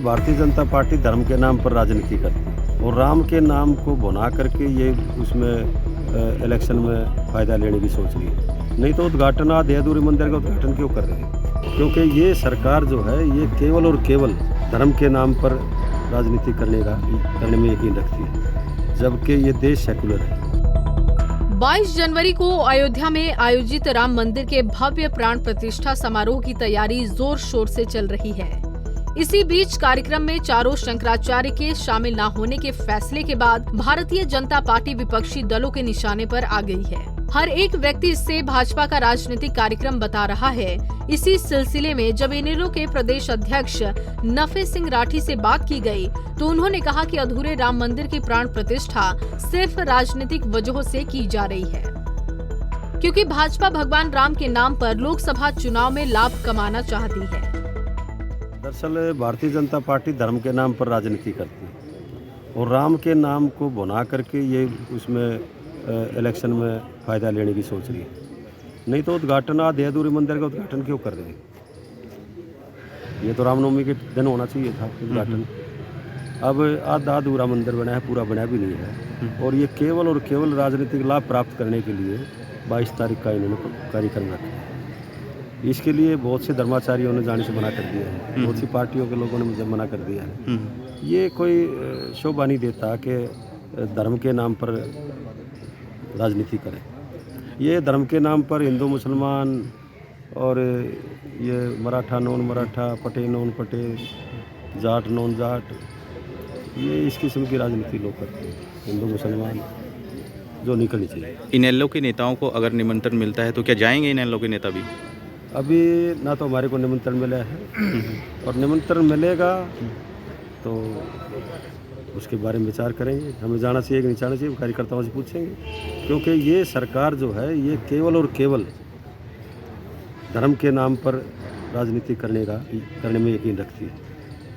Bharatiya Janata party धर्म के नाम पर राजनीति करती है और राम के नाम को भुना करके ये उसमें इलेक्शन में फ़ायदा लेने की सोच रही है। नहीं तो उद्घाटन आधे अधूरे मंदिर का उद्घाटन क्यों कर रहे हैं? क्योंकि ये सरकार जो है ये केवल और केवल धर्म के नाम पर राजनीति करने में यकीन रखती है, जबकि ये देश सेकुलर है। 22 जनवरी को अयोध्या में आयोजित राम मंदिर के भव्य प्राण प्रतिष्ठा समारोह की तैयारी जोर शोर से चल रही है। इसी बीच कार्यक्रम में चारों शंकराचार्य के शामिल न होने के फैसले के बाद भारतीय जनता पार्टी विपक्षी दलों के निशाने पर आ गई है। हर एक व्यक्ति इससे भाजपा का राजनीतिक कार्यक्रम बता रहा है। इसी सिलसिले में जब इनेलो के प्रदेश अध्यक्ष नफे सिंह राठी से बात की गई तो उन्होंने कहा कि अधूरे राम मंदिर की प्राण प्रतिष्ठा सिर्फ राजनीतिक वजहों से की जा रही है, क्योंकि भाजपा भगवान राम के नाम पर लोकसभा चुनाव में लाभ कमाना चाहती है। दरअसल भारतीय जनता पार्टी धर्म के नाम पर राजनीति करती है और राम के नाम को भुना करके ये उसमें इलेक्शन में फ़ायदा लेने की सोच रही है। नहीं तो उद्घाटन आधे अधूरे मंदिर का उद्घाटन क्यों कर रहे हैं? ये तो रामनवमी के दिन होना चाहिए था उद्घाटन। अब आधा अधूरा मंदिर बना है, पूरा बना भी नहीं है और ये केवल और केवल राजनीतिक लाभ प्राप्त करने के लिए 22 तारीख का इन्होंने कार्यक्रम रखा है। इसके लिए बहुत से धर्माचार्यों ने जाने से मना कर दिया है, बहुत सी पार्टियों के लोगों ने मुझे मना कर दिया है। ये कोई शोभा नहीं देता कि धर्म के नाम पर राजनीति करें। ये धर्म के नाम पर हिंदू मुसलमान और ये Maratha non Maratha, Patel non Patel, Jat non Jat, ये इस किस्म की राजनीति लोग करते हैं। हिंदू मुसलमान जो निकलनी चाहिए। इनेलो के नेताओं को अगर निमंत्रण मिलता है तो क्या जाएंगे इनेलो के नेता भी? अभी ना तो हमारे को निमंत्रण मिला है और निमंत्रण मिलेगा तो उसके बारे में विचार करेंगे। हमें जाना चाहिए कि नहीं जाना चाहिए, कार्यकर्ताओं से पूछेंगे, क्योंकि ये सरकार जो है ये केवल और केवल धर्म के नाम पर राजनीति करने में यकीन रखती है,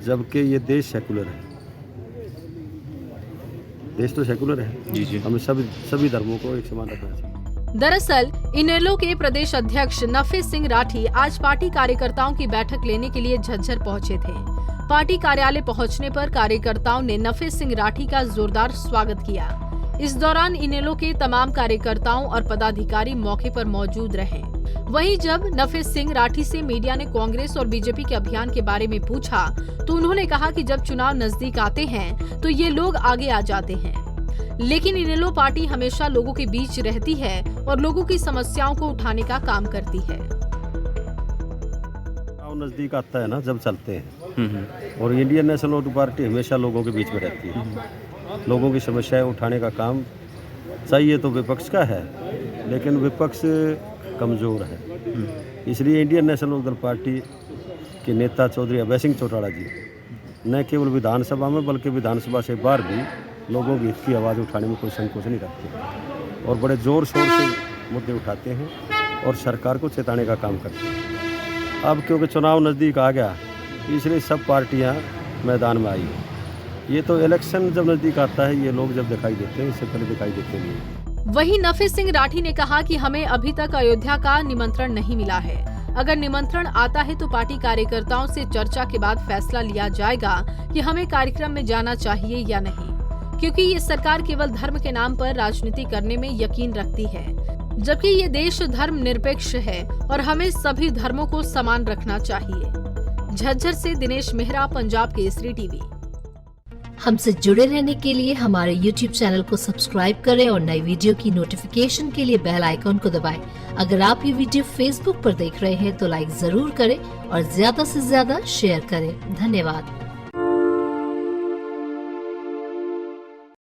जबकि ये देश सेकुलर है। देश तो सेकुलर है जी जी। हमें सभी धर्मों को एक समान रखना चाहिए। दरअसल इनेलो के प्रदेश अध्यक्ष नफे सिंह राठी आज पार्टी कार्यकर्ताओं की बैठक लेने के लिए झज्जर पहुंचे थे। पार्टी कार्यालय पहुंचने पर कार्यकर्ताओं ने नफे सिंह राठी का जोरदार स्वागत किया। इस दौरान इनेलो के तमाम कार्यकर्ताओं और पदाधिकारी मौके पर मौजूद रहे। वहीं जब नफे सिंह राठी से मीडिया ने कांग्रेस और बीजेपी के अभियान के बारे में पूछा तो उन्होंने कहा कि जब चुनाव नजदीक आते हैं तो ये लोग आगे आ जाते हैं, लेकिन इनेलो पार्टी हमेशा लोगों के बीच रहती है और लोगों की समस्याओं को उठाने का काम करती है। नजदीक आता है ना जब चलते हैं और इंडियन नेशनल लोक पार्टी हमेशा लोगों के बीच में रहती है। लोगों की समस्याएं उठाने का काम चाहिए तो विपक्ष का है, लेकिन विपक्ष कमज़ोर है। इसलिए इंडियन नेशनल लोक पार्टी के नेता चौधरी अभय सिंह चौटाला जी न केवल विधानसभा में बल्कि विधानसभा से बाहर भी लोगों की हित की आवाज़ उठाने में कोई संकोच नहीं रखते और बड़े ज़ोर शोर से मुद्दे उठाते हैं और सरकार को चेताने का काम करते हैं। अब क्योंकि चुनाव नज़दीक आ गया इसलिए सब पार्टियां मैदान में आई हैं। ये तो इलेक्शन जब नज़दीक आता है ये लोग जब दिखाई देते हैं, इससे पहले दिखाई देते नहीं। वहीं नफे सिंह राठी ने कहा कि हमें अभी तक अयोध्या का निमंत्रण नहीं मिला है। अगर निमंत्रण आता है तो पार्टी कार्यकर्ताओं से चर्चा के बाद फैसला लिया जाएगा कि हमें कार्यक्रम में जाना चाहिए या नहीं, क्योंकि ये सरकार केवल धर्म के नाम पर राजनीति करने में यकीन रखती है, जबकि ये देश धर्म निरपेक्ष है और हमें सभी धर्मों को समान रखना चाहिए। झज्जर से दिनेश मेहरा, पंजाब केसरी टीवी। हमसे जुड़े रहने के लिए हमारे YouTube चैनल को सब्सक्राइब करें और नई वीडियो की नोटिफिकेशन के लिए बेल आइकॉन को दबाएं। अगर आप ये वीडियो Facebook पर देख रहे हैं तो लाइक जरूर करें और ज्यादा से ज्यादा शेयर करें। धन्यवाद।